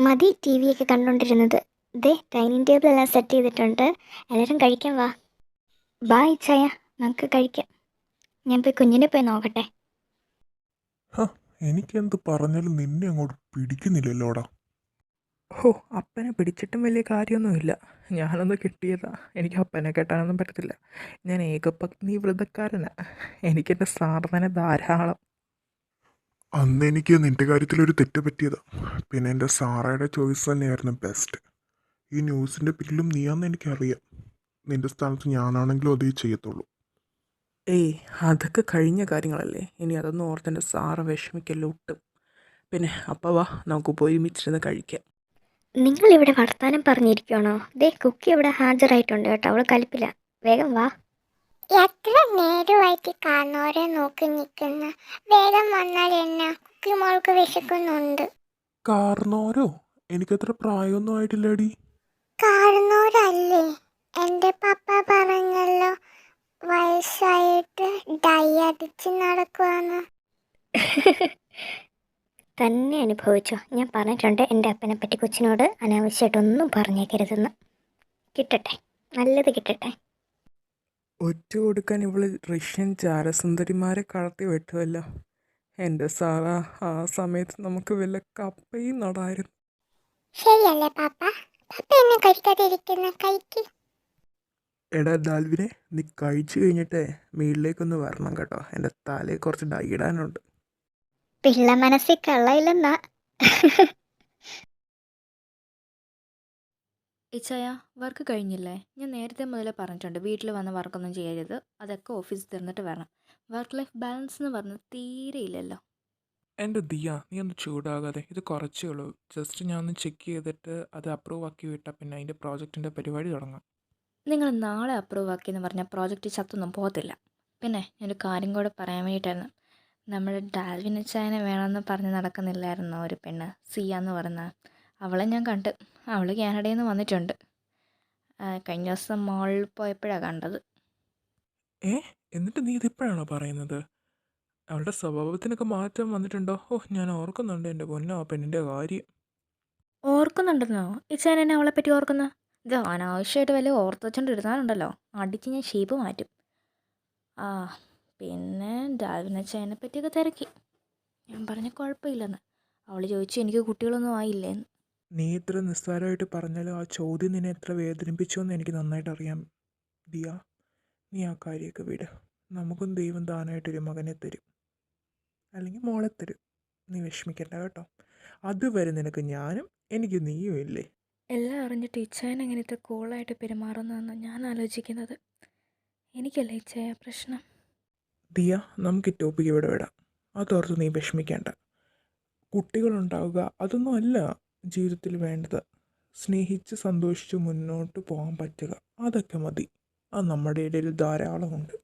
മതി ടി വിയൊക്കെ കണ്ടുകൊണ്ടിരുന്നത്. ദേ dining table എല്ലാം set ചെയ്തിട്ടുണ്ട്. എല്ലാവരും കഴിക്കാൻ വാ. ബാ ഇച്ചായ, നമുക്ക് കഴിക്കാം. ഞാൻ പോയി കുഞ്ഞിനെ പോയി നോക്കട്ടെ. ഹ, എനിക്കെന്ത് പറഞ്ഞാലും നിന്നെ അങ്ങോട്ട് പിടിക്കുന്നില്ലല്ലോടാ. ഓ, അപ്പനെ പിടിച്ചിട്ടും വലിയ കാര്യമൊന്നുമില്ല. ഞാനൊന്ന് കിട്ടിയതാ. എനിക്ക് അപ്പനെ കെട്ടാനൊന്നും പറ്റത്തില്ല. ഞാൻ ഏകപത്നി വ്രതക്കാരനാ. എനിക്കെൻ്റെ സാറ് തന്നെ ധാരാളം. അന്ന് എനിക്ക് നിന്റെ കാര്യത്തിലൊരു തെറ്റ് പറ്റിയതാ. പിന്നെ എൻ്റെ സാറയുടെ ചോയ്സ് തന്നെയായിരുന്നു ബെസ്റ്റ്. ഈ ന്യൂസിൻ്റെ പിന്നിലും നീയാന്ന് എനിക്കറിയാം. നിന്റെ സ്ഥാനത്ത് ഞാനാണെങ്കിലും അതേ ചെയ്യത്തുള്ളൂ. ഏയ്, അതൊക്കെ കഴിഞ്ഞ കാര്യങ്ങളല്ലേ. ഇനി അതൊന്നും ഓർത്തെൻ്റെ സാറ് വിഷമിക്കല്ലോ ഒട്ടും. പിന്നെ അപ്പം വാ, നമുക്ക് പോയി ഒരുമിച്ചിരുന്ന് കഴിക്കാം. നിങ്ങളിവിടെ വർത്താനം പറഞ്ഞിരിക്കുകയാണോ? ദേ കുക്കി ഇവിടെ ഹാജരായിട്ടുണ്ട് കേട്ടോ. അവൾ കലിപ്പില്ല. വേഗം വാ. എത്ര നേരമായിട്ട് കാണോരെ നോക്കി നിൽക്കുന്ന. വേഗം വന്നാൽ എന്നാ, കുക്കി മോൾക്ക് വിശക്കുന്നുണ്ട്. കാരണോരോ? എനിക്കത്ര പ്രായമൊന്നും ആയിട്ടില്ലടി. കാണോരല്ലേ? എൻ്റെ പപ്പ പറഞ്ഞല്ലോ വയസ്സായിട്ട് ഡൈ അടിച്ച് നടക്കുവാന്ന്. തന്നെ അനുഭവിച്ചോ. ഞാൻ പറഞ്ഞിട്ടുണ്ട് എൻ്റെ അപ്പനെ പറ്റി കൊച്ചിനോട് അനാവശ്യമായിട്ടൊന്നും പറഞ്ഞേക്കരുതെന്ന്. കിട്ടട്ടെ, നല്ലത് കിട്ടട്ടെ. ഒറ്റ കൊടുക്കാൻ ഇവള് റഷ്യൻ ചാരസുന്ദരിമാരെ കടത്തി വെട്ടുമല്ലോ. എൻ്റെ സാറാ, ആ സമയത്ത് നമുക്ക് വല്ല കപ്പയും നടായിരുന്നു. ശരിയല്ലേ പാപ്പ? പപ്പ എന്നെ കഴിക്കാതിരിക്കുന്ന കഴിക്ക്. എടാ ഡാൽവിനെ, നീ കഴിച്ചു കഴിഞ്ഞിട്ട് വീട്ടിലേക്കൊന്ന് വരണം കേട്ടോ. എൻ്റെ തലയിൽ കുറച്ച് ഡൈ ഇടാനുണ്ട്. പിള്ള മനസ്സിൽ കള്ളയില്ലെന്നാ. ഇച്ചായ, വർക്ക് കഴിഞ്ഞില്ലേ? ഞാൻ നേരത്തെ മുതലേ പറഞ്ഞിട്ടുണ്ട് വീട്ടിൽ വന്ന് വർക്കൊന്നും ചെയ്യരുത്. അതൊക്കെ ഓഫീസിൽ തീർന്നിട്ട് വേണം. വർക്ക് ലൈഫ് ബാലൻസ് എന്ന് പറഞ്ഞ് തീരെ ഇല്ലല്ലോ. എൻ്റെ ദിയ, നീ ഒന്ന് ചൂടാകാതെ. ഇത് കുറച്ചേ ഉള്ളൂ. ജസ്റ്റ് ഞാൻ ഒന്ന് ചെക്ക് ചെയ്തിട്ട് അത് അപ്രൂവ് ആക്കി വിട്ടാൽ പിന്നെ അതിൻ്റെ പ്രോജക്റ്റിൻ്റെ പരിപാടി തുടങ്ങാം. നിങ്ങൾ നാളെ അപ്രൂവ് ആക്കിയെന്ന് പറഞ്ഞാൽ പ്രോജക്റ്റ് ചത്തൊന്നും പോകത്തില്ല. പിന്നെ ഞാനൊരു കാര്യം കൂടെ പറയാൻ വേണ്ടിയിട്ടായിരുന്നു. നമ്മുടെ ഡാൽവിൻ ഇച്ചായനെ വേണമെന്ന് പറഞ്ഞ് നടക്കുന്നില്ലായിരുന്നോ ഒരു പെണ്ണ്, സിയ എന്ന് പറയുന്ന. അവളെ ഞാൻ കണ്ട്. അവൾ കാനഡയിൽ നിന്ന് വന്നിട്ടുണ്ട്. കഴിഞ്ഞ ദിവസം മോളിൽ പോയപ്പോഴാണ് കണ്ടത്. ഏ, എന്നിട്ട് നീ ഇതിപ്പോഴാണോ പറയുന്നത്? അവളുടെ സ്വഭാവത്തിനൊക്കെ മാറ്റം വന്നിട്ടുണ്ടോ? ഓ, ഞാൻ ഓർക്കുന്നുണ്ട് എൻ്റെ പൊന്നോ ആ പെണ്ണിൻ്റെ കാര്യം. ഓർക്കുന്നുണ്ടെന്നോ? ഇച്ചായൻ എന്നെ അവളെപ്പറ്റി ഓർക്കുന്ന? ഇത് അനാവശ്യമായിട്ട് വല്ല ഓർത്ത് വെച്ചോണ്ടിരുന്നാലുണ്ടല്ലോ, അടിച്ച് ഞാൻ ഷേപ്പ് മാറ്റും. ആ, പിന്നെ ഡാൽവിനച്ചായനെ പറ്റിയൊക്കെ തിരക്കി. ഞാൻ പറഞ്ഞ കുഴപ്പമില്ലെന്ന്. അവൾ ചോദിച്ചു എനിക്ക് കുട്ടികളൊന്നും ആയില്ലേന്ന്. നീ ഇത്ര നിസ്സാരമായിട്ട് പറഞ്ഞാലും ആ ചോദ്യം നിന്നെ എത്ര വേദനിപ്പിച്ചു എന്ന് എനിക്ക് നന്നായിട്ട് അറിയാം. ദിയ, നീ ആ കാര്യമൊക്കെ വിട്. നമുക്കും ദൈവം ദാനമായിട്ടൊരു മകനെ തരും, അല്ലെങ്കിൽ മോളെ തരും. നീ വിഷമിക്കണ്ട കേട്ടോ. അതുവരെ നിനക്ക് ഞാനും എനിക്ക് നീയും ഇല്ലേ. എല്ലാം അറിഞ്ഞിട്ട് ഇച്ചായൻ എങ്ങനെ ഇത്ര കൂളായിട്ട് പെരുമാറുന്നതെന്ന് ഞാൻ ആലോചിക്കുന്നത്. എനിക്കല്ലേ ഇച്ചായ പ്രശ്നം. ദിയ, നമുക്ക് ഈ ടോപ്പിക്ക് ഇവിടെ വിടാം. അതോർത്ത് നീ വിഷമിക്കേണ്ട. കുട്ടികളുണ്ടാവുക അതൊന്നും അല്ല ജീവിതത്തിൽ വേണ്ടത്. സ്നേഹിച്ച് സന്തോഷിച്ച് മുന്നോട്ട് പോകാൻ പറ്റുക, അതൊക്കെ മതി. അത് നമ്മുടെ ഇടയിൽ ധാരാളമുണ്ട്.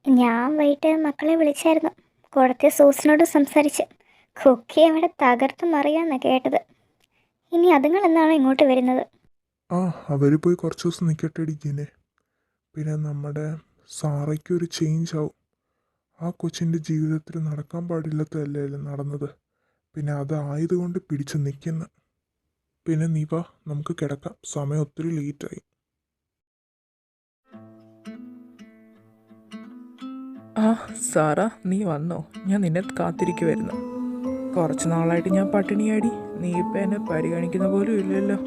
ഞാൻ വൈകിട്ട് മക്കളെ വിളിച്ചായിരുന്നു. കൂടത്തെ സൂസിനോട് സംസാരിച്ച്. കുക്കി അവിടെ തകർത്ത് മറിയാന്നാണ് കേട്ടത്. ഇനി അതുങ്ങൾ എന്നാണ് ഇങ്ങോട്ട് വരുന്നത്? ആ, അവർ പോയി കുറച്ച് ദിവസം നിൽക്കട്ടെ ഇടിക്കുന്നേ. പിന്നെ നമ്മുടെ സാറയ്ക്കൊരു ചേഞ്ച് ആവും. ആ കൊച്ചിൻ്റെ ജീവിതത്തിൽ നടക്കാൻ പാടില്ലാത്തതല്ലേ നടന്നത്. പിന്നെ അതായതുകൊണ്ട് പിടിച്ച് നിൽക്കുന്ന. പിന്നെ നീ വാ, നമുക്ക് കിടക്കാം. സമയം ഒത്തിരി ലേറ്റായി. ആ, സാറാ, നീ വന്നോ? ഞാൻ നിന്നെ കാത്തിരിക്കുമായിരുന്നു. കുറച്ച് നാളായിട്ട് ഞാൻ പട്ടിണിയാടി. നീ ഇപ്പം എന്നെ പരിഗണിക്കുന്ന പോലും ഇല്ലല്ലോ.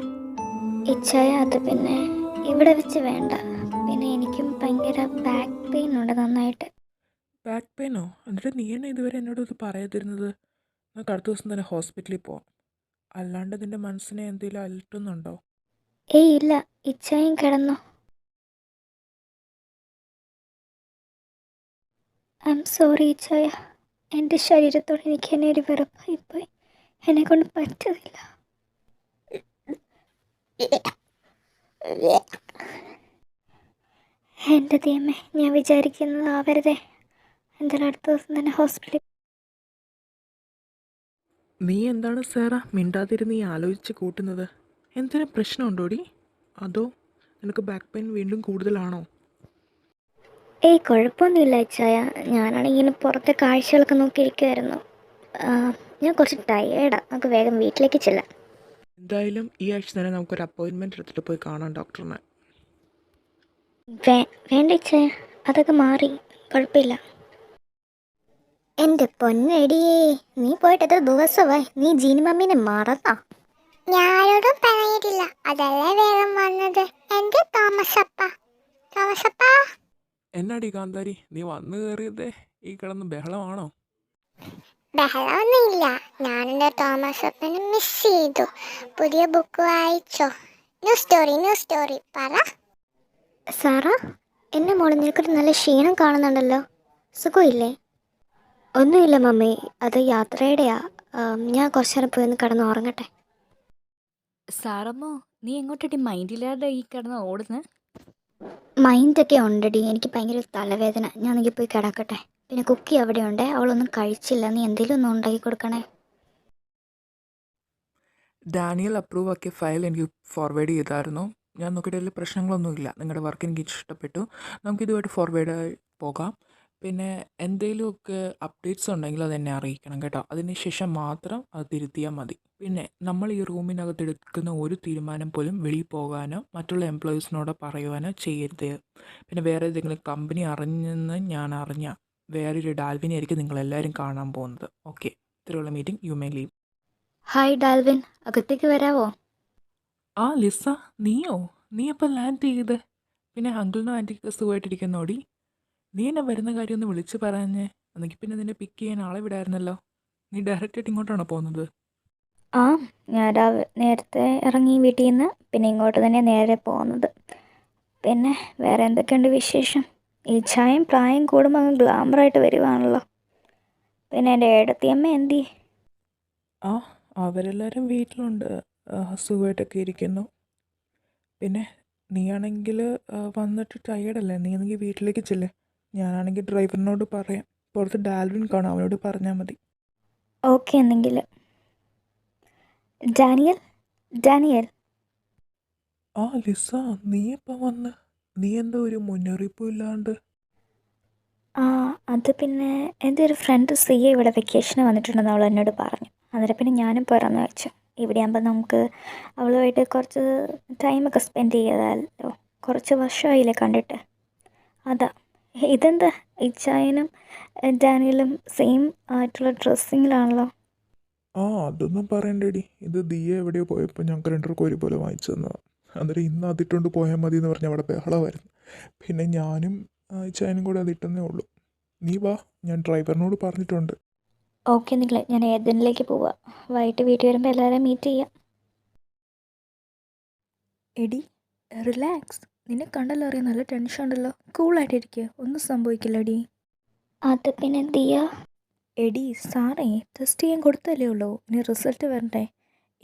ഇച്ചായ, അത് പിന്നെ ഇവിടെ വെച്ച് വേണ്ട. പിന്നെ എനിക്കും ഭയങ്കര ബാക്ക് പെയിൻ ഉണ്ട് നന്നായിട്ട്. ബാക്ക് പെയിനോ? എന്നിട്ട് നീ എന്നെ ഇതുവരെ എന്നോട് ഇത് പറയാതിരുന്നത്? നമുക്ക് അടുത്ത ദിവസം തന്നെ ഹോസ്പിറ്റലിൽ പോവാം. അല്ലാണ്ട് നിൻ്റെ മനസ്സിനെ എന്തെങ്കിലും അലട്ടുന്നുണ്ടോ? ഏയ് ഇല്ല, ഇച്ചായും കിടന്നോ. ഐ എം സോറി ഇച്ചായ. എൻ്റെ ശരീരത്തോട് എനിക്ക് എന്നെ ഒരു വെറുപ്പായിപ്പോയി. എന്നെ കൊണ്ട് പറ്റുന്നില്ല. എൻ്റെ ദൈവമേ, ഞാൻ വിചാരിക്കുന്നത് ആവരുതേ. എന്തായാലും അടുത്ത ദിവസം തന്നെ ഹോസ്പിറ്റലിൽ. നീ എന്താണ് സാറാ മിണ്ടാതിരുന്ന് ഈ ആലോചിച്ച് കൂട്ടുന്നത്? എന്തിനും പ്രശ്നമുണ്ടോടി? അതോ നിനക്ക് ബാക്ക് പെയിൻ വീണ്ടും കൂടുതലാണോ? ഏയ് കുഴപ്പമൊന്നുമില്ല അച്ചായ. ഞാനാണെങ്കിൽ ഇങ്ങനെ പുറത്തെ കാഴ്ചകളൊക്കെ നോക്കിയിരിക്കുമായിരുന്നു. ഞാൻ കുറച്ച് ടയേർഡാണ്, നമുക്ക് വേഗം വീട്ടിലേക്ക് ചെല്ലാം. എന്തായാലും ഈ ആഴ്ച തന്നെ നമുക്കൊരു അപ്പോയിൻമെൻറ്റ് എടുത്തിട്ട് പോയി കാണാം ഡോക്ടറിനെ. വേണ്ട ഇച്ചേ, അതൊക്കെ മാറി, കുഴപ്പമില്ല. എൻ്റെ പൊന്നടിയേ, നീ പോയിട്ട് എത്ര ദിവസമായി? നീ ജീനി മമ്മീനെ മറന്നാ? ഞാനോടും പറഞ്ഞിട്ടില്ല, അതല്ലേ വേഗം വന്നത്. എന്റെ തോമസപ്പ. എന്നാടി കാന്താരി, നീ വന്നു കയറിയതേ ഈ കിടന്ന് ബഹളമാണോ? ബഹളമൊന്നുമില്ല, ഞാനെന്റെ തോമസപ്പനെ മിസ് ചെയ്തു. പുതിയ ബുക്ക് വായിച്ചോ? ന്യൂ സ്റ്റോറി പറ. സാറ, എൻ്റെ മോളെ നിനക്കൊരു നല്ല ക്ഷീണം കാണുന്നുണ്ടല്ലോ, സുഖമില്ലേ? ഒന്നുമില്ല മമ്മി, അത് യാത്രയുടെയാ. ഞാൻ കുറച്ചു നേരം പോയി ഒന്ന് കിടന്ന് ഉറങ്ങട്ടെ. സാറമ്മോ, നീ എങ്ങോട്ടടി മൈൻഡില്ലാതെ ഈ കിടന്ന് ഓടുന്നത്? മൈൻഡൊക്കെ ഉണ്ടടി, എനിക്ക് ഭയങ്കര തലവേദന. ഞാൻ എനിക്ക് പോയി കിടക്കട്ടെ. പിന്നെ കുക്കി അവിടെ ഉണ്ട്, അവളൊന്നും കഴിച്ചില്ല. നീ എന്തെങ്കിലും ഒന്ന് ഉണ്ടാക്കി കൊടുക്കണേ. ഡാനിയൽ അപ്രൂവ് ആക്കിയ ഫയൽ എനിക്ക് ഫോർവേഡ് ചെയ്തായിരുന്നു. ഞാൻ നോക്കിയിട്ട് അതിൽ പ്രശ്നങ്ങളൊന്നുമില്ല. നിങ്ങളുടെ വർക്ക് എനിക്ക് ഇഷ്ടപ്പെട്ടു. നമുക്കിതുമായിട്ട് ഫോർവേഡ് പോകാം. പിന്നെ എന്തെങ്കിലുമൊക്കെ അപ്ഡേറ്റ്സ് ഉണ്ടെങ്കിൽ അതെന്നെ അറിയിക്കണം കേട്ടോ. അതിന് ശേഷം മാത്രം അത് തിരുത്തിയാൽ മതി. പിന്നെ നമ്മൾ ഈ റൂമിനകത്ത് എടുക്കുന്ന ഒരു തീരുമാനം പോലും വെളിയിൽ പോകാനോ മറ്റുള്ള എംപ്ലോയീസിനോട് പറയുവാനോ ചെയ്യരുത്. പിന്നെ വേറെ ഏതെങ്കിലും കമ്പനി അറിഞ്ഞെന്ന് ഞാൻ അറിഞ്ഞാൽ വേറൊരു ഡാൽവിനെ ആയിരിക്കും നിങ്ങളെല്ലാവരും കാണാൻ പോകുന്നത്. ഓക്കെ, ഇത്രയുള്ള meeting, you may leave. Hi Dalvin, അകത്തേക്ക് വരാവോ? ആ ലിസ, നീയോ? നീ എപ്പോൾ ലാൻഡ് ചെയ്ത്? പിന്നെ അങ്കിളിനും ആൻറ്റിക്കൊക്കെ സുഖമായിട്ടിരിക്കുന്നോടി? നീ എന്നെ വരുന്ന കാര്യം ഒന്ന് വിളിച്ച് പറഞ്ഞേ. എന്നെങ്കിൽ പിന്നെ നിന്നെ പിക്ക് ചെയ്യാൻ ആളെ വിടായിരുന്നല്ലോ. നീ ഡയറക്റ്റായിട്ട് ഇങ്ങോട്ടാണോ പോകുന്നത്? ആ, ഞാൻ നേരത്തെ ഇറങ്ങി വീട്ടിൽ നിന്ന്, പിന്നെ ഇങ്ങോട്ട് തന്നെ നേരെ പോകുന്നത്. പിന്നെ വേറെ എന്തൊക്കെയുണ്ട് വിശേഷം? ഈ ചായം പ്രായം കൂടുമ്പോൾ അങ്ങ് ഗ്ലാമറായിട്ട് വരുവാണല്ലോ. പിന്നെ എൻ്റെ ഏടത്തിയമ്മ എന്തി? ആ, അവരെല്ലാവരും വീട്ടിലുണ്ട്, സുഖമായിട്ടൊക്കെ ഇരിക്കുന്നു. പിന്നെ നീയാണെങ്കിൽ വന്നിട്ട് ടയേർഡല്ലേ? നീ ആണെങ്കിൽ വീട്ടിലേക്ക് ചെല്ലേ. ഞാനാണെങ്കിൽ ഡ്രൈവറിനോട് പറയാം. പുറത്ത് ഡാൽവിൻ കാണാം, അവനോട് പറഞ്ഞാൽ മതി. ഓക്കെ എന്നെങ്കിൽ. ഡാനിയൽ. ആ ലിസ, നീ എപ്പോൾ വന്ന്? നീ എന്താ ഒരു മുന്നറിയിപ്പും ഇല്ലാണ്ട്? ആ, അത് പിന്നെ എൻ്റെ ഒരു ഫ്രണ്ട് സിയ ഇവിടെ വെക്കേഷന് വന്നിട്ടുണ്ടെന്ന് അവൾ എന്നോട് പറഞ്ഞു. അന്നേരം പിന്നെ ഞാനും പോരാന്ന് വെച്ചു. ഇവിടെ ആകുമ്പോൾ നമുക്ക് അവളുമായിട്ട് കുറച്ച് ടൈമൊക്കെ സ്പെൻഡ് ചെയ്യാമല്ലോ. കുറച്ച് വർഷമായില്ലേ കണ്ടിട്ട്. അതാ. ഇതെന്താ ഇച്ചായനും ഡാനിയലും സെയിം ആയിട്ടുള്ള ഡ്രസ്സിങ്ങിലാണല്ലോ. ആ, അതൊന്നും പറയണ്ടേടി. ഇത് ദിയ എവിടെയോ പോയപ്പോൾ ഞങ്ങൾക്ക് രണ്ടുപേർക്കും ഒരുപോലെ വാങ്ങിച്ചു തന്നതാണ്. അന്നേരം ഇന്ന് അതിട്ടുകൊണ്ട് പോയാൽ മതി എന്ന് പറഞ്ഞ് അവിടെ ബഹളമായിരുന്നു. പിന്നെ ഞാനും ചായനും കൂടെ അതിട്ടെന്നേ ഉള്ളൂ. നീ വാ, ഞാൻ ഡ്രൈവറിനോട് പറഞ്ഞിട്ടുണ്ട്. ഓക്കെ നിങ്ങളെ, ഞാൻ ഏതനിലേക്ക് പോവാം. വൈകിട്ട് വീട്ടിൽ വരുമ്പോൾ എല്ലാവരെയും മീറ്റ് ചെയ്യാം. എടി റിലാക്സ്, നിന്നെ കണ്ടല്ലോ അറിയാം നല്ല ടെൻഷൻ ഉണ്ടല്ലോ. കൂളായിട്ടിരിക്കുക, ഒന്നും സംഭവിക്കില്ലടി. അത് പിന്നെ ദിയ. എടി സാറേ ടെസ്റ്റ് ചെയ്യാൻ കൊടുത്തല്ലേ ഉള്ളൂ, ഇനി റിസൾട്ട് വരണ്ടേ.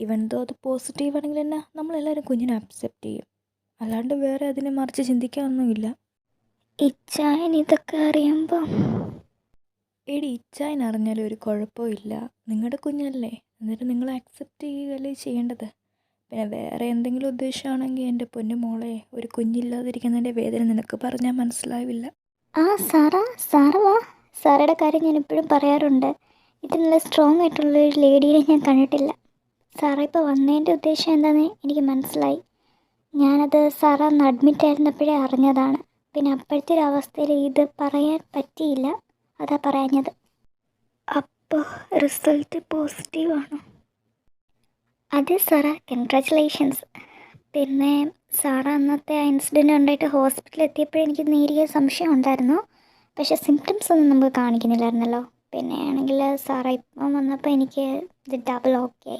ഇവൻ ദോ അത് പോസിറ്റീവ് ആണെങ്കിൽ തന്നെ നമ്മളെല്ലാവരും കുഞ്ഞിനെ അക്സെപ്റ്റ് ചെയ്യും, അല്ലാണ്ട് വേറെ അതിനെ മറിച്ച് ചിന്തിക്കാനൊന്നുമില്ല. ഇച്ചായൻ ഇതൊക്കെ അറിയുമ്പോൾ എടി ഇച്ചായൻ അറിഞ്ഞാലും ഒരു കുഴപ്പവും ഇല്ല, നിങ്ങളുടെ കുഞ്ഞല്ലേ, എന്നിട്ട് നിങ്ങൾ അക്സെപ്റ്റ് ചെയ്യുകയല്ലേ ചെയ്യേണ്ടത്. പിന്നെ വേറെ എന്തെങ്കിലും ഉദ്ദേശമാണെങ്കിൽ എൻ്റെ പൊന്നു മോളെ, ഒരു കുഞ്ഞില്ലാതിരിക്കുന്നതിൻ്റെ വേദന നിനക്ക് പറഞ്ഞാൽ മനസ്സിലാവില്ല. ആ സാറ വാ. സാറയുടെ കാര്യം ഞാൻ എപ്പോഴും പറയാറുണ്ട്. ഇത് നല്ല സ്ട്രോങ് ആയിട്ടുള്ളൊരു ലേഡീനെ ഞാൻ കണ്ടിട്ടില്ല. സാറ ഇപ്പോൾ വന്നതിൻ്റെ ഉദ്ദേശം എന്താണെന്ന് എനിക്ക് മനസ്സിലായി. ഞാനത് സാറ അന്ന് അഡ്മിറ്റ് ആയിരുന്നപ്പോഴേ അറിഞ്ഞതാണ്. പിന്നെ അപ്പോഴത്തെ ഒരു അവസ്ഥയിൽ ഇത് പറയാൻ പറ്റിയില്ല, അതാ പറയാഞ്ഞത്. അപ്പോൾ റിസൾട്ട് പോസിറ്റീവാണോ? അതെ സാറേ, കൺഗ്രാറ്റുലേഷൻസ്. പിന്നെ സാറ അന്നത്തെ ആ ഇൻസിഡൻറ്റ് ഉണ്ടായിട്ട് ഹോസ്പിറ്റലിൽ എത്തിയപ്പോഴേ എനിക്ക് നേരിയ സംശയം ഉണ്ടായിരുന്നു. പക്ഷേ സിംറ്റംസ് ഒന്നും നമുക്ക് കാണിക്കുന്നില്ലായിരുന്നല്ലോ. പിന്നെ ആണെങ്കിൽ സാറ ഇപ്പം വന്നപ്പോൾ എനിക്ക് ഇത് ഡബിൾ ഓക്കെ.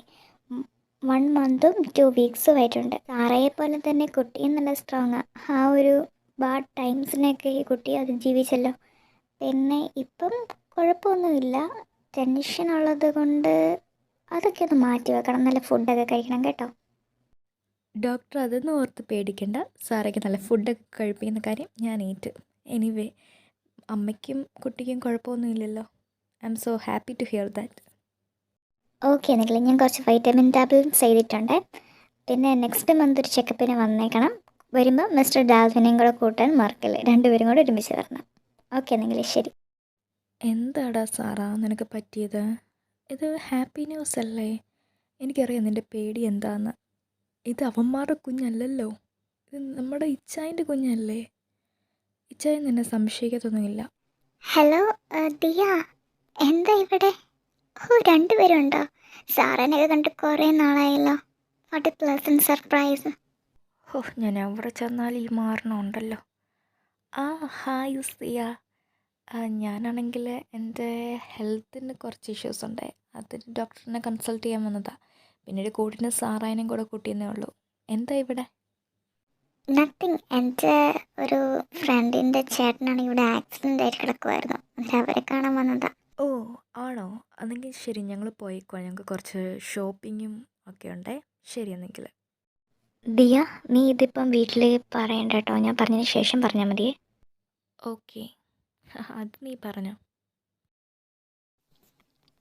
1 മന്തും 2 വീക്സും ആയിട്ടുണ്ട്. സാറയെ പോലെ തന്നെ കുട്ടിയും നല്ല സ്ട്രോങ്ങാണ്. ആ ഒരു ബാഡ് ടൈംസിനെയൊക്കെ ഈ കുട്ടി അതിജീവിച്ചല്ലോ. പിന്നെ ഇപ്പം കുഴപ്പമൊന്നുമില്ല. ടെൻഷൻ ഉള്ളത് കൊണ്ട് അതൊക്കെ ഒന്ന് മാറ്റി വെക്കണം. നല്ല ഫുഡൊക്കെ കഴിക്കണം കേട്ടോ. ഡോക്ടർ അതൊന്നും ഓർത്ത് പേടിക്കണ്ട, സാറയ്ക്ക് നല്ല ഫുഡൊക്കെ കഴിപ്പിക്കുന്ന കാര്യം ഞാൻ ഏറ്റു. എനിവേ അമ്മയ്ക്കും കുട്ടിക്കും കുഴപ്പമൊന്നുമില്ലല്ലോ. I am so happy to hear that. Okay എന്നെങ്കിൽ ഞാൻ കുറച്ച് വൈറ്റമിൻ ടാബ്ലറ്റ്സ് ചെയ്തിട്ടുണ്ട്. പിന്നെ നെക്സ്റ്റ് മന്ത് ഒരു ചെക്കപ്പിന് വന്നേക്കണം. വരുമ്പോൾ മിസ്റ്റർ ഡാൽവിനെയും കൂടെ കൂട്ടാൻ മറക്കല്ലേ. രണ്ടുപേരും കൂടെ ഒരുമിച്ച് വരണം. ഓക്കെ എന്നെങ്കിൽ ശരി. എന്താടാ സാറാ നിനക്ക് പറ്റിയത്? ഇത് ഹാപ്പി ന്യൂസ് അല്ലേ? എനിക്കറിയാം നിൻ്റെ പേടി എന്താന്ന്. ഇത് അവന്മാരുടെ കുഞ്ഞല്ലല്ലോ, ഇത് നമ്മുടെ ഇച്ചായൻ്റെ കുഞ്ഞല്ലേ. ഇച്ചായ നിന്നെ സംശയിക്കത്തൊന്നുമില്ല. ഹലോ ദിയ, എന്താ ഇവിടെ? ഓ, രണ്ടുപേരുണ്ടോ? സാറിനെയൊക്കെ കണ്ട് കുറേ നാളായല്ലോ. What a pleasant surprise. Oh, ഞാൻ അവിടെ ചെന്നാൽ ഈ മാറണമുണ്ടല്ലോ. ആ, ഹായ് സിയ. ഞാനാണെങ്കിൽ എൻ്റെ ഹെൽത്തിന് കുറച്ച് ഇഷ്യൂസ് ഉണ്ട്, അതിന് ഡോക്ടറിനെ കൺസൾട്ട് ചെയ്യാൻ വന്നതാണ്. പിന്നീട് കൂട്ടിന് സാറായനും കൂടെ കൂട്ടിയെന്നേ ഉള്ളൂ. എന്താ ഇവിടെ? നത്തിങ്. എൻ്റെ ഒരു ഫ്രണ്ടിൻ്റെ ചേട്ടനാണ് ഇവിടെ ആക്സിഡൻ്റ് ആയിട്ട് കിടക്കുമായിരുന്നു. എന്നിട്ട് അവരെ കാണാൻ വന്നതാ. ഓ, ആണോ? അന്നെങ്കിൽ ശരി, ഞങ്ങൾ പോയിക്കോ. ഞങ്ങൾക്ക് കുറച്ച് ഷോപ്പിങ്ങും ഒക്കെ ഉണ്ടേ. ശരി എന്നെങ്കിൽ. ദിയ, നീ ഇതിപ്പം വീട്ടിൽ പറയണ്ട കേട്ടോ, ഞാൻ പറഞ്ഞതിന് ശേഷം പറഞ്ഞാൽ മതിയേ. ഓക്കെ, അത് നീ പറഞ്ഞോ.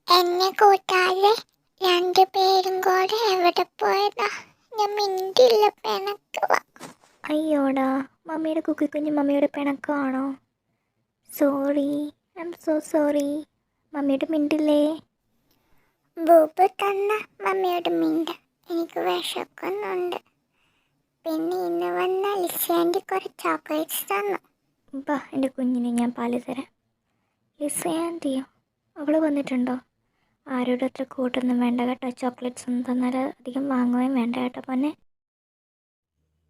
എന്നെ കൂട്ടാതെ രണ്ടുപേരും കൂടെ എവിടെ പോയതാ? ഞാൻ മിണ്ടില്ല, പെണക്കുവാ. അയ്യോടാ, മമ്മിയുടെ കുക്കി കുഞ്ഞ് മമ്മിയുടെ പിണക്കമാണോ? Sorry, I am so sorry. മമ്മിയുടെ മിണ്ടില്ലേ? ബൂബ് തന്ന മമ്മിയോട് മിണ്ട. എനിക്ക് വിശക്കുന്നുണ്ട്. പിന്നെ ഇന്ന് വന്ന ലിസാൻഡി കുറേ ചോക്ലേറ്റ്സ് തന്നു. ബാ, എൻ്റെ കുഞ്ഞിനെ ഞാൻ പാല് തരാം. ലിസയാൻ്റിയോ? അവൾ വന്നിട്ടുണ്ടോ? ആരോടും അത്ര കൂട്ടൊന്നും വേണ്ട കേട്ടോ. ചോക്ലേറ്റ്സ് ഒന്നും തന്നാൽ അധികം വാങ്ങുകയും വേണ്ട കേട്ടോ പൊന്നെ.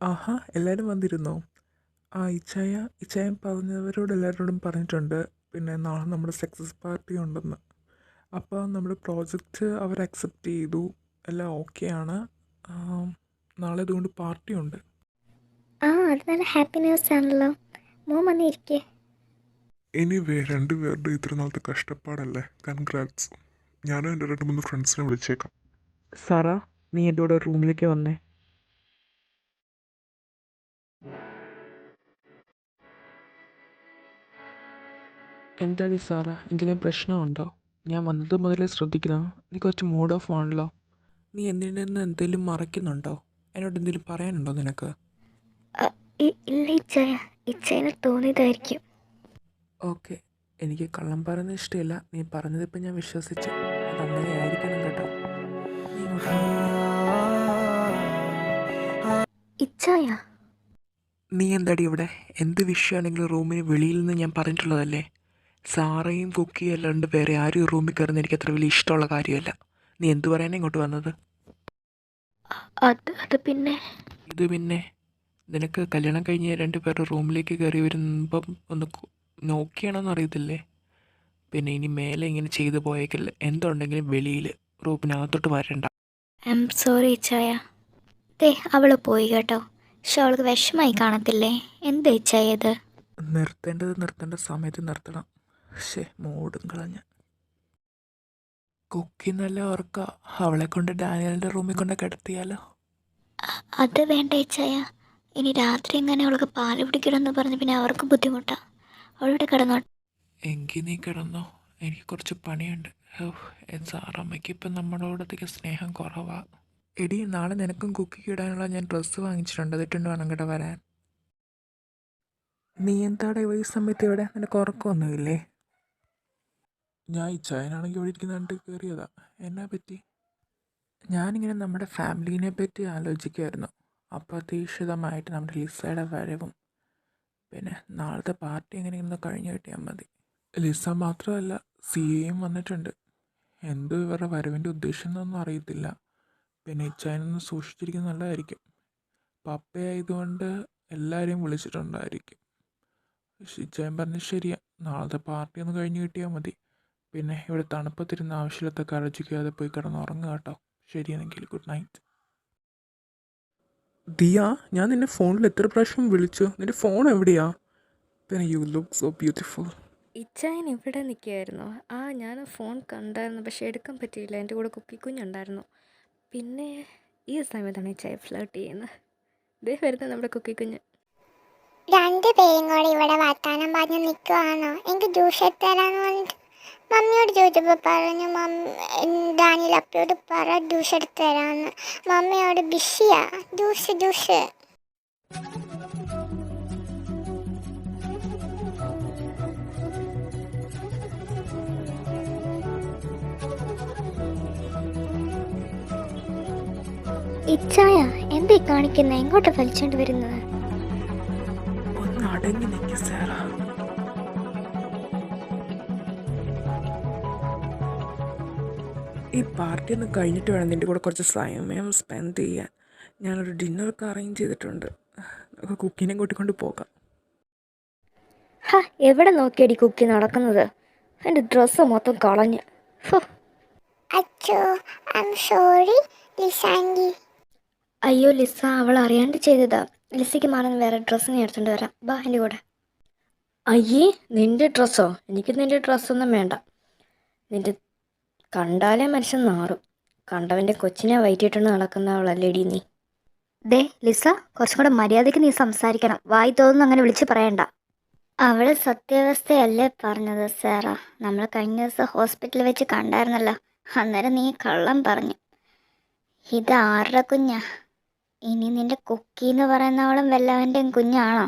ആഹാ, എല്ലാവരും വന്നിരുന്നോ? ആ, ഇച്ചായൻ പറഞ്ഞവരോട് എല്ലാവരോടും പറഞ്ഞിട്ടുണ്ട്. പിന്നെ നാളെ നമ്മുടെ സക്സസ് പാർട്ടി ഉണ്ടെന്ന്. അപ്പോൾ നമ്മുടെ പ്രോജക്റ്റ് അവർ അക്സെപ്റ്റ് ചെയ്തു, എല്ലാം ഓക്കെയാണ്. നാളെ അതുകൊണ്ട് പാർട്ടി ഉണ്ട്. ആ, അത് നല്ല ഹാപ്പി ന്യൂസ് ആണല്ലോ. മോൻ വന്നിരിക്കേ. എനിവേ, രണ്ടുപേരുടെ ഇത്ര നാളത്തെ കഷ്ടപ്പാടല്ലേ. കൺഗ്രാറ്റ്സ്. ഞാനും എൻ്റെ 2-3 ഫ്രണ്ട്സിനെ വിളിച്ചേക്കാം. സാറാ, നീ എൻ്റെ കൂടെ റൂമിലേക്ക് വന്നേ. എന്താടി സാറാ, എന്തെങ്കിലും പ്രശ്നമുണ്ടോ? ഞാൻ വന്നത് മുതലേ ശ്രദ്ധിക്കണം, നീ കുറച്ച് മൂഡ് ഓഫ് ആണല്ലോ. നീ എന്തിനെന്ന് എന്തെങ്കിലും മറയ്ക്കുന്നുണ്ടോ? എന്നോട് എന്തെങ്കിലും പറയാനുണ്ടോ നിനക്ക്? ഇല്ല ഇച്ചായ, ഇച്ചായന് തോന്നിയതായിരിക്കും. ഓക്കെ, എനിക്ക് കള്ളം പറയുന്നത് ഇഷ്ടമില്ല. നീ പറഞ്ഞതിപ്പോൾ ഞാൻ വിശ്വസിച്ചു. അതങ്ങനെ ആയിരിക്കണം കേട്ടോ. നീ ഇങ്ങോട്ട് വാ. ഇച്ചായ, നീ എന്താടി ഇവിടെ? എന്ത് വിഷയമാണെങ്കിലും റൂമിന് വെളിയിൽ നിന്ന് ഞാൻ പറഞ്ഞിട്ടുള്ളതല്ലേ. സാറയും കുക്കിയും അല്ലാണ്ട് വേറെ ആരും റൂമിൽ കയറുന്ന എനിക്ക് അത്ര വലിയ ഇഷ്ടമുള്ള കാര്യമല്ല. നീ എന്തു പറയാനാണ് ഇങ്ങോട്ട് വന്നത്? അത് പിന്നെ ഇത് പിന്നെ നിനക്ക് കല്യാണം കഴിഞ്ഞ് 2 പേരുടെ റൂമിലേക്ക് കയറി വരുമ്പം ഒന്ന് നോക്കിയാണോന്ന് അറിയത്തില്ലേ? പിന്നെ ഇനി മേലെ ഇങ്ങനെ ചെയ്തു പോയേക്കില്ല. എന്തുണ്ടെങ്കിലും വെളിയിൽ റൂമിനകത്തോട്ട് വരണ്ട. ഐ എം സോറി ഇച്ചായ. ദേ, അവൾ പോയി കേട്ടോ. പക്ഷെ അവൾക്ക് വിഷമായി കാണത്തില്ലേ? എന്താ ഇച്ചായ ഇത്? നിർത്തേണ്ട സമയത്ത് നിർത്തണം. മൂടും കളഞ്ഞ്. കുക്കി നല്ല ഓർക്ക. അവളെ കൊണ്ട് ഡാനിയലിൻ്റെ റൂമിൽ കൊണ്ട് കിടത്തിയാലോ? അത് വേണ്ട ഇച്ചായ. ഇനി രാത്രി എങ്ങനെ അവൾക്ക് പാല് പിടിക്കണമെന്ന് പറഞ്ഞ് പിന്നെ അവർക്ക് ബുദ്ധിമുട്ടാണ്. അവളിവിടെ കിടന്നോട്ടെ. എങ്കിൽ നീ കിടന്നോ, എനിക്ക് കുറച്ച് പണിയുണ്ട്. സാറമ്മയ്ക്ക് ഇപ്പം നമ്മളോട് അധികം സ്നേഹം കുറവാ. എടി, നാളെ നിനക്കും കുക്കിക്ക് ഇടാനുള്ള ഞാൻ ഡ്രസ്സ് വാങ്ങിച്ചിട്ടുണ്ട്. അതിട്ടുണ്ട് വേണം കേട്ടോ വരാൻ. നീ എന്താടെ ഈ സമയത്ത് ഇവിടെ? നിനക്ക് ഉറക്കമൊന്നുമില്ലേ? ഞാൻ ഇച്ചായനാണെങ്കിൽ ഇവിടെ ഇരിക്കുന്ന കണ്ട് കയറിയതാ. എന്നാ പറ്റി? ഞാനിങ്ങനെ നമ്മുടെ ഫാമിലീനെ പറ്റി ആലോചിക്കുമായിരുന്നു. അപ്രതീക്ഷിതമായിട്ട് നമ്മുടെ ലിസയുടെ വരവും പിന്നെ നാളത്തെ പാർട്ടി എങ്ങനെയൊന്ന് കഴിഞ്ഞു കിട്ടിയാൽ മതി. ലിസ മാത്രമല്ല, സിയയും വന്നിട്ടുണ്ട്. എന്തോ ഇവരുടെ വരവിൻ്റെ ഉദ്ദേശം എന്നൊന്നും അറിയത്തില്ല. പിന്നെ ഇച്ചായനൊന്ന് സൂക്ഷിച്ചിരിക്കുന്നത് നല്ലതായിരിക്കും. പപ്പയായതുകൊണ്ട് എല്ലാവരെയും വിളിച്ചിട്ടുണ്ടായിരിക്കും. ഇച്ചായൻ പറഞ്ഞത് ശരിയാ, നാളത്തെ പാർട്ടി ഒന്ന് കഴിഞ്ഞ് കിട്ടിയാൽ മതി. പിന്നെ ഇവിടെ തണുപ്പത്തിരുന്ന് ആവശ്യമില്ലാത്ത കരച്ചിക്കാതെ പോയി കിടന്നുറങ്ങുക കേട്ടോ. ശരിയാണെങ്കിൽ ഗുഡ് നൈറ്റ്. ദിയ, ഞാൻ നിന്നെ ഫോണിൽ എത്ര പ്രാവശ്യം വിളിച്ചു? നിന്റെ ഫോൺ എവിടെയാ? പിന്നെ യു ലുക്ക് സോ ബ്യൂട്ടിഫുൾ. ഇച്ചായൻ ഇവിടെ നിൽക്കുമായിരുന്നു. ഞാൻ ഫോൺ കണ്ടായിരുന്നു, പക്ഷേ എടുക്കാൻ പറ്റിയില്ല. എൻ്റെ കൂടെ കുക്കിക്കുഞ്ഞുണ്ടായിരുന്നു. പിന്നെ ഈ സമയത്താണ് ഇച്ചായ ഫ്ലേർട്ട് ചെയ്യുന്നത്. ഇതേ വരുന്നത് നമ്മുടെ കുക്കിക്കുഞ്ഞ്. രണ്ടുപേരും കൂടെ ഇവിടെ വർത്താനം പറഞ്ഞ് നിൽക്കുവാണോ? എനിക്ക് ജ്യൂസ് എടുത്ത് തരാന്ന് പറഞ്ഞിട്ട് മമ്മിയോട് ചോദിച്ചപ്പോൾ പറഞ്ഞു ഡാനിയൽ അപ്പയോട് പറ ജ്യൂസ് എടുത്ത് തരാമെന്ന്. മമ്മിയോട് ബിഷിയാ. ജ്യൂസ് ഇച്ചായ എന്തേ കാണിക്കുന്ന എങ്ങോട്ട് വലിച്ചോണ്ട് വരുന്നത്? ഒന്ന് അടങ്ങി നിൽക്ക് സാറ. ഈ പാർട്ടി ഒന്ന് കഴിഞ്ഞിട്ട് വേണം നിൻ്റെ കൂടെ കുറച്ച് സമയം സ്പെൻഡ് ചെയ്യാൻ. ഞാനൊരു ഡിന്നറൊക്കെ അറേഞ്ച് ചെയ്തിട്ടുണ്ട്. നമുക്ക് കുക്കിനെ കൂട്ടിക്കൊണ്ട് പോകാം. എവിടെ നോക്കിയടി കുക്കി നടക്കുന്നത്? എൻ്റെ ഡ്രസ്സ് മൊത്തം കളഞ്ഞ്. അച്ചോ, ഐ എം സോറി ലിസാൻഡി. അയ്യോ ലിസ, അവൾ അറിയാണ്ട് ചെയ്തതാ. ലിസയ്ക്ക് മാറുന്ന വേറെ ഡ്രസ്സ് ഞാൻ എടുത്തുകൊണ്ട് വരാം. ബാ എൻ്റെ കൂടെ. അയ്യേ, നിൻ്റെ ഡ്രസ്സോ? എനിക്ക് നിൻ്റെ ഡ്രസ്സൊന്നും വേണ്ട. നിൻ്റെ കണ്ടാലേ മനുഷ്യൻ നാറും. കണ്ടവൻ്റെ കൊച്ചിനെ വയറ്റിയിട്ടുണ്ട് നടക്കുന്നവളല്ലേടി നീ. ദേ ലിസ, കുറച്ചും കൂടെ മര്യാദയ്ക്ക് നീ സംസാരിക്കണം. വായി തോന്നുന്നു അങ്ങനെ വിളിച്ച് പറയണ്ട. അവള് സത്യാവസ്ഥയല്ലേ പറഞ്ഞത് സാറാ. നമ്മൾ കഴിഞ്ഞ ദിവസം ഹോസ്പിറ്റലിൽ വെച്ച് കണ്ടായിരുന്നല്ലോ. അന്നേരം നീ കള്ളം പറഞ്ഞു. ഇത് ആരുടെ കുഞ്ഞാ? ഇനി നിന്റെ കുക്കിന്ന് പറയുന്നവളും വല്ലവൻ്റെയും കുഞ്ഞാണോ?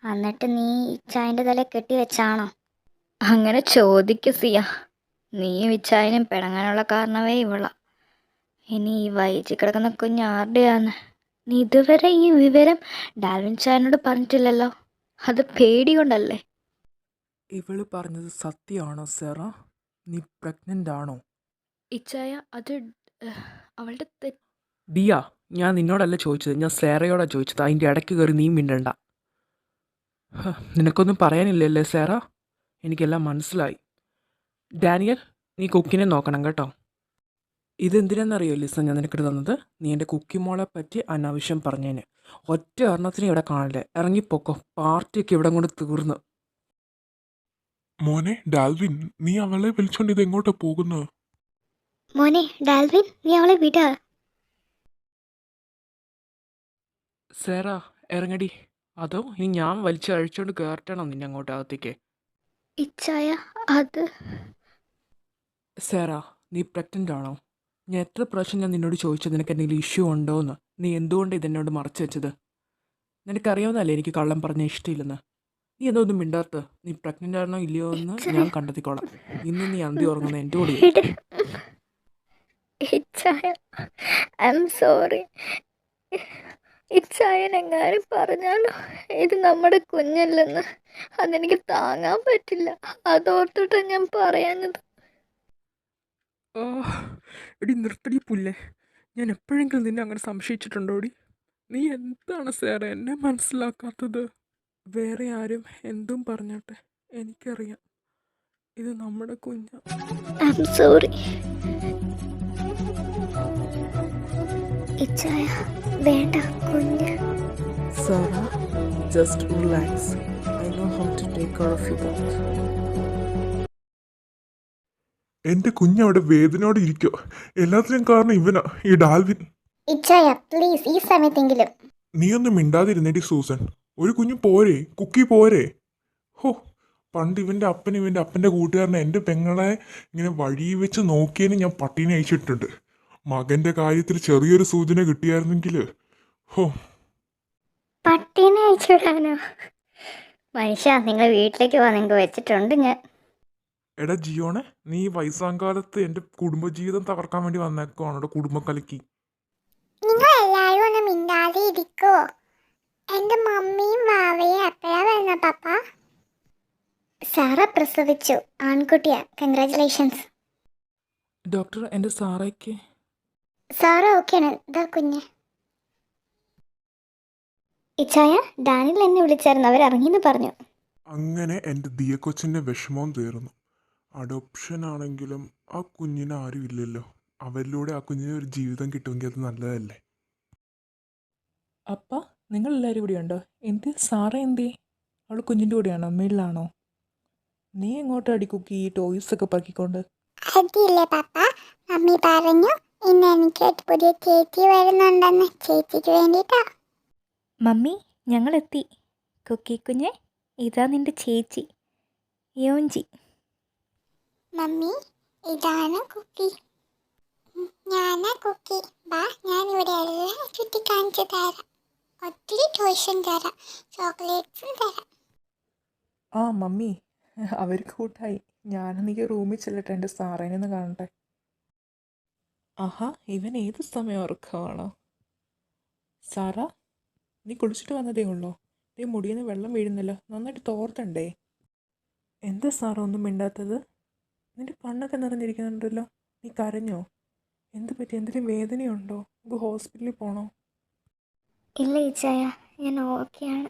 എന്നിട്ട് നീ ഇച്ചായൻ്റെ തല കെട്ടി വെച്ചാണോ? അങ്ങനെ ചോദിക്കു സിയ. നീയും ഇച്ചായനും പിണങ്ങാനുള്ള കാരണമേ ഇവളാ. ഇനി ഈ വയറ്റി കിടക്കുന്ന കുഞ്ഞ് ആരുടെയാന്ന് നീ ഇതുവരെ ഈ വിവരം ഡാൽവിൻ ചായനോട് പറഞ്ഞിട്ടില്ലല്ലോ. അത് പേടി കൊണ്ടല്ലേ? ഇവള് പറഞ്ഞത് സത്യമാണോ സാറ? നീ പ്രഗ്നൻ്റ് ആണോ? ഇച്ചായ അത് അവളുടെ ദിയ, ഞാൻ നിന്നോടല്ല ചോദിച്ചത്, ഞാൻ സാറയോടാ ചോദിച്ചത്. അതിൻ്റെ ഇടയ്ക്ക് കയറി നീ മിണ്ടണ്ട. നിനക്കൊന്നും പറയാനില്ലല്ലേ സാറ? എനിക്കെല്ലാം മനസ്സിലായി. ഡാനിയൽ, നീ കുക്കിനെ നോക്കണം കേട്ടോ. ഇതെന്തിനാണെന്നറിയോ ലിസ ഞാൻ നിനക്കിട്ട് തന്നത്? നീ എൻ്റെ കുക്കി മോളെ പറ്റി അനാവശ്യം പറഞ്ഞേന്. ഒറ്റ എണ്ണത്തിന് ഇവിടെ കാണില്ലേ. ഇറങ്ങിപ്പോക്കോ, പാർട്ടിയൊക്കെ ഇവിടെ കൊണ്ട് തീർന്നു. മോനെ ഡാൽവിൻ, നീ അവളെ വിളിച്ചോണ്ട് ഇത് എങ്ങോട്ടാ പോകുന്നത്? മോനെ ഡാൽവിൻ, നീ അവളെ വിടാ. സാറ ഇറങ്ങടി. അതോ ഇനി ഞാൻ വലിച്ചഴിച്ചോണ്ട് കയറട്ടണോ നിന്നെ അങ്ങോട്ട് അകത്തേക്ക്? ഇച്ചായ അത് സാറ, നീ പ്രഗ്നൻ്റ് ആണോ? ഞാൻ എത്ര പ്രാവശ്യം ഞാൻ നിന്നോട് ചോദിച്ചത് നിനക്ക് എന്തെങ്കിലും ഇഷ്യൂ ഉണ്ടോ എന്ന്. നീ എന്തുകൊണ്ട് ഇതെന്നോട് മറച്ചു വെച്ചത്? നിനക്കറിയാവുന്നല്ലേ എനിക്ക് കള്ളം പറഞ്ഞ ഇഷ്ടമില്ലെന്ന്. നീ എന്തൊന്നും മിണ്ടാത്ത? നീ പ്രഗ്നൻ്റ് ആണോ ഇല്ലയോ എന്ന് ഞാൻ കണ്ടെത്തിക്കോളാം. ഇന്ന് നീ അന്തി ഉറങ്ങുന്ന എൻ്റെ കൂടെ. വിട്. ഇച്ചായ ഐ എം സോറി. ഇച്ചായനെങ്ങാനും പറഞ്ഞാലോ ഇത് നമ്മുടെ കുഞ്ഞല്ലെന്ന്? അതെനിക്ക് താങ്ങാൻ പറ്റില്ല. അതോർത്തിട്ടാണ് ഞാൻ പറയാഞ്ഞത്. എടി നിർത്തടി പുല്ലേ. ഞാൻ എപ്പോഴെങ്കിലും നിന്നെ അങ്ങനെ സംശയിച്ചിട്ടുണ്ടോടി? നീ എന്താണ് സാറേ എന്നെ മനസ്സിലാക്കാത്തത്? വേറെ ആരും എന്തും പറഞ്ഞോട്ടെ, എനിക്കറിയാം ഇത് നമ്മുടെ കുഞ്ഞ. I am sorry. ഇച്ചായ വേണ്ട കുഞ്ഞ്. Sara, just relax. I know how to take care of you both. എന്റെ കുഞ്ഞവിടെ വേദനയോടെ ഇരിക്കോ. എല്ലാത്തിനും കാരണം ഇവനാ, ഈ ഡാൽവിൻ. ഇച്ചായ പ്ലീസ് ഈ സമയത്തെങ്കിലും. നീ ഒന്നും മിണ്ടാതിരുന്നേടി സൂസൻ. ഒരു കുഞ്ഞു പോരെ, കുക്കി പോരെ. ഹോ, പണ്ട് ഇവൻ്റെ അപ്പൻ ഇവൻ്റെ അപ്പൻ്റെ കൂട്ടുകാരനെ എൻ്റെ പെങ്ങളെ ഇങ്ങനെ വഴി വെച്ച് നോക്കിയതിന് ഞാൻ പട്ടീനെ അയച്ചിട്ടുണ്ട്. മകൻ്റെ കാര്യത്തിൽ ചെറിയൊരു സൂചന കിട്ടിയായിരുന്നെങ്കിൽ ഹോ. പട്ടീനെ അയച്ചുവിടാനോ? മനുഷ്യ, നിങ്ങൾ വീട്ടിലേക്ക് പോവാൻ നിങ്ങൾക്ക് വെച്ചിട്ടുണ്ട് ഞാൻ. എടാ ജിയോണെ, നീ വയസ്സാങ്കാലത്ത് എൻ്റെ കുടുംബജീവിതം തകർക്കാൻ വേണ്ടി വന്നേക്കുവാണോ കുടുംബം കലക്കി? നിങ്ങൾ എല്ലാവരും ഒന്ന് മിണ്ടാതെ ഇരിക്കോ? എൻ്റെ മമ്മിയും വാവയും എപ്പോഴാ വരുന്ന പപ്പ? സാറ പ്രസവിച്ചു, ആൺകുട്ടിയാ. കൺഗ്രാറ്റുലേഷൻസ്. ഡോക്ടർ, എൻ്റെ സാറയ്ക്ക് സാറ ഓക്കെയാണ്. ഇതാ കുഞ്ഞ്. ഇച്ചായ ഡാനിൽ എന്നെ വിളിച്ചായിരുന്നു, അവരിറങ്ങിയെന്ന് പറഞ്ഞു. അങ്ങനെ എൻ്റെ ദിയ കൊച്ചിൻ്റെ വിഷമവും തീർന്നു. അഡോപ്ഷൻ ആണെങ്കിലും ആ കുഞ്ഞിന് ആരും ഇല്ലല്ലോ. അവരിലൂടെ ആ കുഞ്ഞിന് ഒരു ജീവിതം കിട്ടുമെങ്കിൽ അത് നല്ലതല്ലേ. അപ്പ നിങ്ങളെല്ലാവരും ഇവിടെ ഉണ്ടോ? എന്ത് സാറ എന്തേ? അവൾ കുഞ്ഞിൻ്റെ കൂടെയാണോ? മേളിലാണോ? നീ എങ്ങോട്ടാടി കുക്കി ഈ ടോയ്സൊക്കെ പറക്കിക്കൊണ്ട്? അതില്ലേ പപ്പ, മമ്മി പറഞ്ഞു ഇന്ന് എനിക്ക് ഒരു പുതിയ ചേച്ചി വരുന്നുണ്ടെന്ന്. ചേച്ചിക്ക് വേണ്ടിയിട്ടാ. മമ്മി, ഞങ്ങളെത്തി. കുക്കി കുഞ്ഞെ, ഇതാ നിന്റെ ചേച്ചി യോഞ്ചി. മമ്മി ഇതാണ് കുക്കി. ഞാനാ കുക്കി. ബാ, ഞാനിവിടെ എല്ലാം ചുറ്റി കാണിച്ചു തരാം. ഒത്തിരി ടോയ്സും തരാം, ചോക്ലേറ്റ്സും തരാം. ആ മമ്മി, അവർ കൂട്ടായി. ഞാനെനിക്ക് റൂമിൽ ചെല്ലട്ടെ, എൻ്റെ സാറേനെ ഒന്ന് കാണട്ടെ. ആഹാ, ഇവൻ ഏത് സമയം ഉറക്കമാണോ? സാറ, നീ കുളിച്ചിട്ട് വന്നതേ ഉള്ളോ? നീ മുടിയിൽ നിന്ന് വെള്ളം വീഴുന്നല്ലോ, നന്നായിട്ട് തോർത്തണ്ടേ? എന്താ സാറ ഒന്നും മിണ്ടാത്തത്? നിന്റെ കണ്ണൊക്കെ നിറഞ്ഞിരിക്കുന്നുണ്ടല്ലോ. നീ കരഞ്ഞോ? എന്ത് പറ്റി? എന്തെങ്കിലും വേദനയുണ്ടോ? നമുക്ക് ഹോസ്പിറ്റലിൽ പോകണോ? ഇല്ല ഇച്ചായ, ഞാൻ ഓക്കെയാണ്.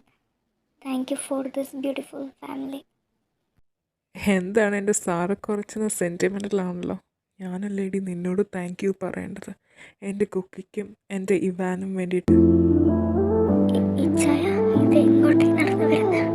Thank you for this beautiful family. എന്താണ് എൻ്റെ സാറ് കുറച്ചൊന്ന് സെൻറ്റിമെൻ്റലാണല്ലോ. ഞാനല്ലേടി നിന്നോട് താങ്ക് യു പറയേണ്ടത്, എൻ്റെ കുക്കിക്കും എൻ്റെ ഇവാനും വേണ്ടിയിട്ട്. ഇച്ചായ, ഇത് എങ്ങോട്ടേക്ക് നടന്നു വരുന്നത്?